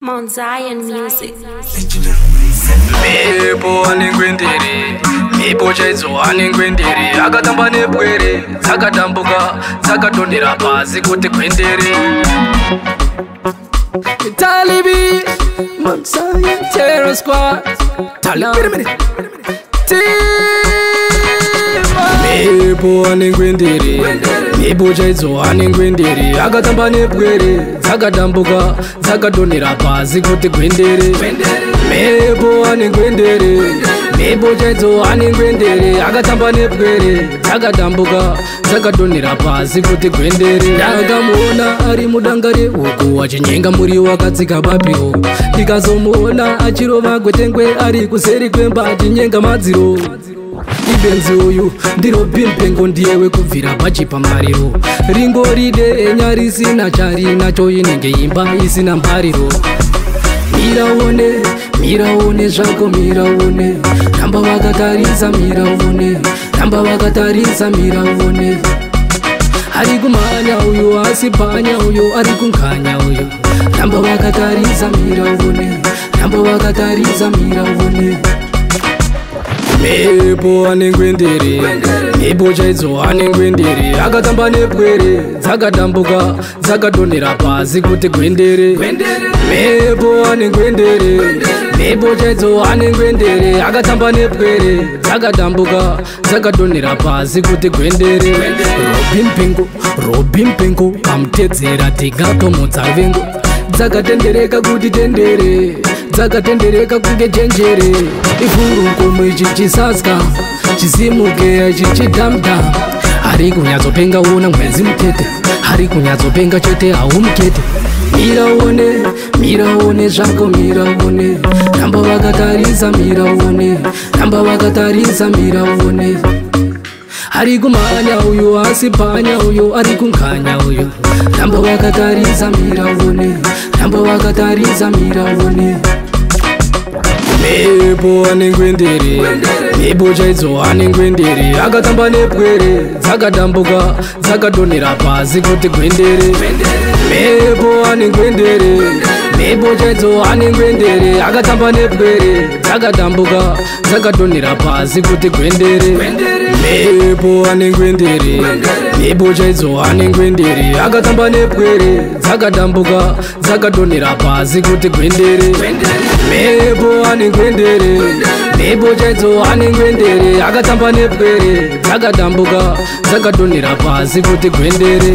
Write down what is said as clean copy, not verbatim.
Mount Zion Music. Mepo aningwendere, mepo chaizo aningwendere, akatamba nepwere, dzakatambuka, dzakatondera pasi kuti kwendere. Talibi, Mount Zion Terror Squad. Talibi, mepo aningwendere, mepo chaizo aningwendere, akatamba nepwere, dzakatambuka, dzakatondera pasi kuti kwendere. Mepo aningwendere, mepo chaizo aningwendere, akatamba nepwere, dzakatambuka, dzakatondera pasi kuti gwendere. Ndakamuona ari mudangare uku achinyenga muri wakadzika papiro, ndikazomuona achirova gwetengwe ari kuseri kwemba achinyenga madziro. Ibenzi uyu ndiro bimpengo ndiyewe kubvira pachipamariro, ringoride enya risina chari nacho inenge imba isina mbariro. Miraone, miraone zvako miraone, ramba vakatarisa miraone, ramba vakatarisa miraone. Ari kumhanya uyu asi panya uyu ari kunkanya uyu, ramba vakatarisa miraone, ramba vakatarisa miraone. Mepo aningwendere, mepo chaizo aningwendere, akatamba nepwere, dzakatambuka, dzakatondera pasi kuti gwendere. Mepo aningwendere, mepo chaizo aningwendere, akatamba nepwere, dzakatambuka, dzakatondera pasi kuti gwendere. Robimpengo, pamutedzera tigatomutsa vengo, dzakatendereka kuti tendere, dzakatendereka kunge chenjere. Ifuruko mwichichisaska, chisimuke chichidamda, ari kunyatsopenga una mwezi mutete, ari kunyatsopenga chete haumukete. Miraone, miraone zvako miraone, ramba vakatarisa miraone, ramba vakatarisa miraone. Ari kumhanya uyu asi panya uyu ari kunkanya uyu, ramba vakatarisa miraone, ramba vakatarisa miraone. Mepo aningwendere, mepo chaizo aningwendere, akatamba nepwere, dzakatambuka, dzakatondera pasi kuti gwendere. Mepo aningwendere, mepo chaizo aningwendere, akatamba nepwere, dzakatambuka, dzakatondera pasi kuti gwendere. Mepo aningwendere, mepo chaizo aningwendere, akatamba nepwere, dzakatambuka, dzakatondera pasi kuti gwendere. Mepo aningwendere, mepo chaizo aningwendere, akatamba nepwere, dzakatambuka, dzakatondera pasi kuti gwendere.